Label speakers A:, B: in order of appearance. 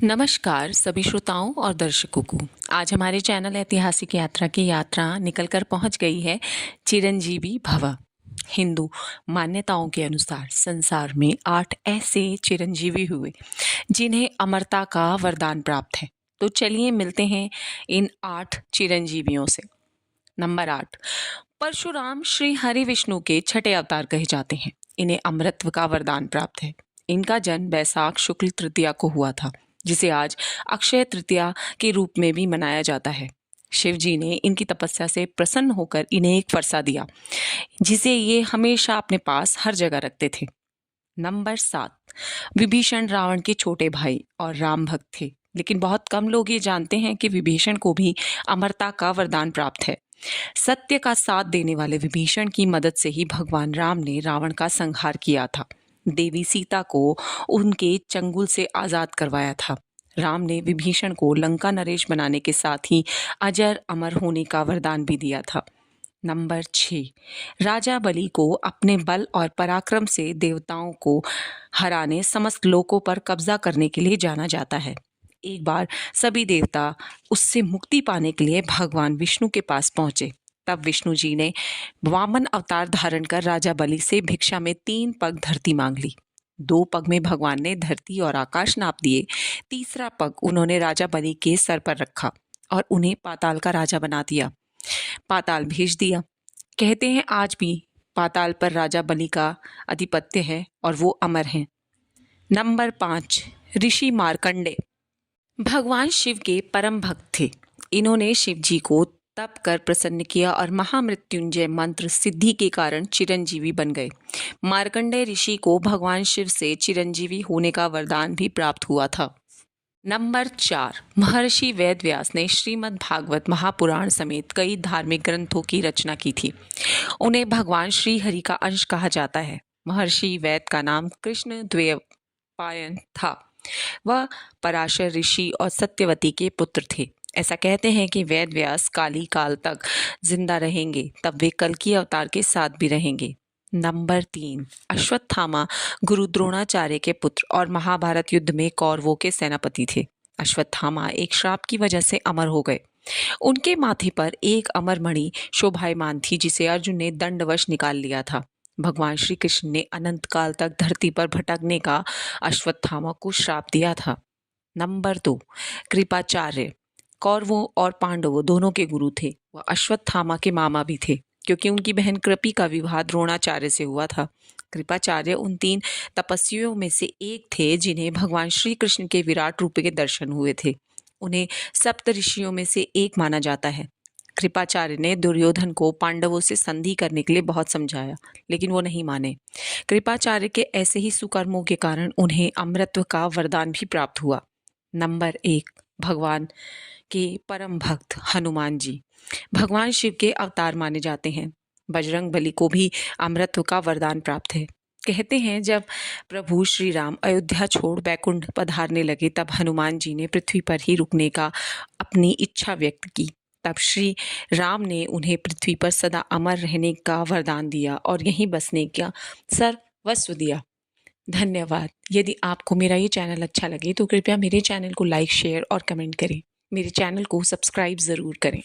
A: नमस्कार सभी श्रोताओं और दर्शकों को। आज हमारे चैनल ऐतिहासिक यात्रा की यात्रा निकल कर पहुंच गई है चिरंजीवी भव। हिंदू मान्यताओं के अनुसार संसार में 8 ऐसे चिरंजीवी हुए जिन्हें अमरता का वरदान प्राप्त है। तो चलिए मिलते हैं इन 8 चिरंजीवियों से। नंबर 8, परशुराम श्री हरि विष्णु के छठे अवतार कहे जाते हैं। इन्हें अमरत्व का वरदान प्राप्त है। इनका जन्म वैशाख शुक्ल तृतीया को हुआ था, जिसे आज अक्षय तृतीया के रूप में भी मनाया जाता है। शिव जी ने इनकी तपस्या से प्रसन्न होकर इन्हें एक फरसा दिया, जिसे ये हमेशा अपने पास हर जगह रखते थे। नंबर 7, विभीषण रावण के छोटे भाई और राम भक्त थे, लेकिन बहुत कम लोग ये जानते हैं कि विभीषण को भी अमरता का वरदान प्राप्त है। सत्य का साथ देने वाले विभीषण की मदद से ही भगवान राम ने रावण का संहार किया था, देवी सीता को उनके चंगुल से आजाद करवाया था। राम ने विभीषण को लंका नरेश बनाने के साथ ही अजर अमर होने का वरदान भी दिया था। नंबर 6, राजा बलि को अपने बल और पराक्रम से देवताओं को हराने, समस्त लोकों पर कब्जा करने के लिए जाना जाता है। एक बार सभी देवता उससे मुक्ति पाने के लिए भगवान विष्णु के पास पहुंचे। तब विष्णु जी ने वामन अवतार धारण कर राजा बलि से भिक्षा में 3 पग धरती मांग ली। 2 पग में भगवान ने धरती और आकाश नाप दिए। तीसरा पग उन्होंने राजा बलि के सर पर रखा और उन्हें पाताल का राजा बना दिया। पाताल भेज दिया। कहते हैं आज भी पाताल पर राजा बलि का आधिपत्य है और वो अमर हैं। नंबर 5, ऋषि मार्कंडे भगवान शिव के परम भक्त थे। इन्होंने शिव जी को तप कर प्रसन्न किया और महामृत्युंजय मंत्र सिद्धि के कारण चिरंजीवी बन गए। मार्कंडेय ऋषि को भगवान शिव से चिरंजीवी होने का वरदान भी प्राप्त हुआ था। नंबर 4, महर्षि वेद व्यास ने श्रीमद् भागवत महापुराण समेत कई धार्मिक ग्रंथों की रचना की थी। उन्हें भगवान श्री हरि का अंश कहा जाता है। महर्षि वेद का नाम कृष्ण द्वैपायन था। वह पराशर ऋषि और सत्यवती के पुत्र थे। ऐसा कहते हैं कि वेद व्यास काली काल तक जिंदा रहेंगे, तब वे कल्कि अवतार के साथ भी रहेंगे। नंबर 3, अश्वत्थामा गुरु द्रोणाचार्य के पुत्र और महाभारत युद्ध में कौरवों के सेनापति थे। अश्वत्थामा एक श्राप की वजह से अमर हो गए। उनके माथे पर एक अमर मणि शोभायमान थी, जिसे अर्जुन ने दंडवश निकाल लिया था। भगवान श्री कृष्ण ने अनंत काल तक धरती पर भटकने का अश्वत्थामा को श्राप दिया था। नंबर 2, कृपाचार्य कौरवों और पांडवों दोनों के गुरु थे। वह अश्वत्थामा के मामा भी थे, क्योंकि उनकी बहन कृपि का विवाह द्रोणाचार्य से हुआ था। कृपाचार्य उन 3 तपस्वियों में से एक थे जिन्हें भगवान श्री कृष्ण के विराट रूप के दर्शन हुए थे। उन्हें सप्त ऋषियों में से एक माना जाता है। कृपाचार्य ने दुर्योधन को पांडवों से संधि करने के लिए बहुत समझाया, लेकिन वो नहीं माने। कृपाचार्य के ऐसे ही सुकर्मों के कारण उन्हें अमरत्व का वरदान भी प्राप्त हुआ। नंबर 1, भगवान के परम भक्त हनुमान जी भगवान शिव के अवतार माने जाते हैं। बजरंग बली को भी अमरत्व का वरदान प्राप्त है। कहते हैं जब प्रभु श्री राम अयोध्या छोड़ बैकुंठ पधारने लगे, तब हनुमान जी ने पृथ्वी पर ही रुकने का अपनी इच्छा व्यक्त की। तब श्री राम ने उन्हें पृथ्वी पर सदा अमर रहने का वरदान दिया और यहीं बसने का सर्वस्व दिया। धन्यवाद। यदि आपको मेरा ये चैनल अच्छा लगे तो कृपया मेरे चैनल को लाइक, शेयर और कमेंट करें। मेरे चैनल को सब्सक्राइब ज़रूर करें।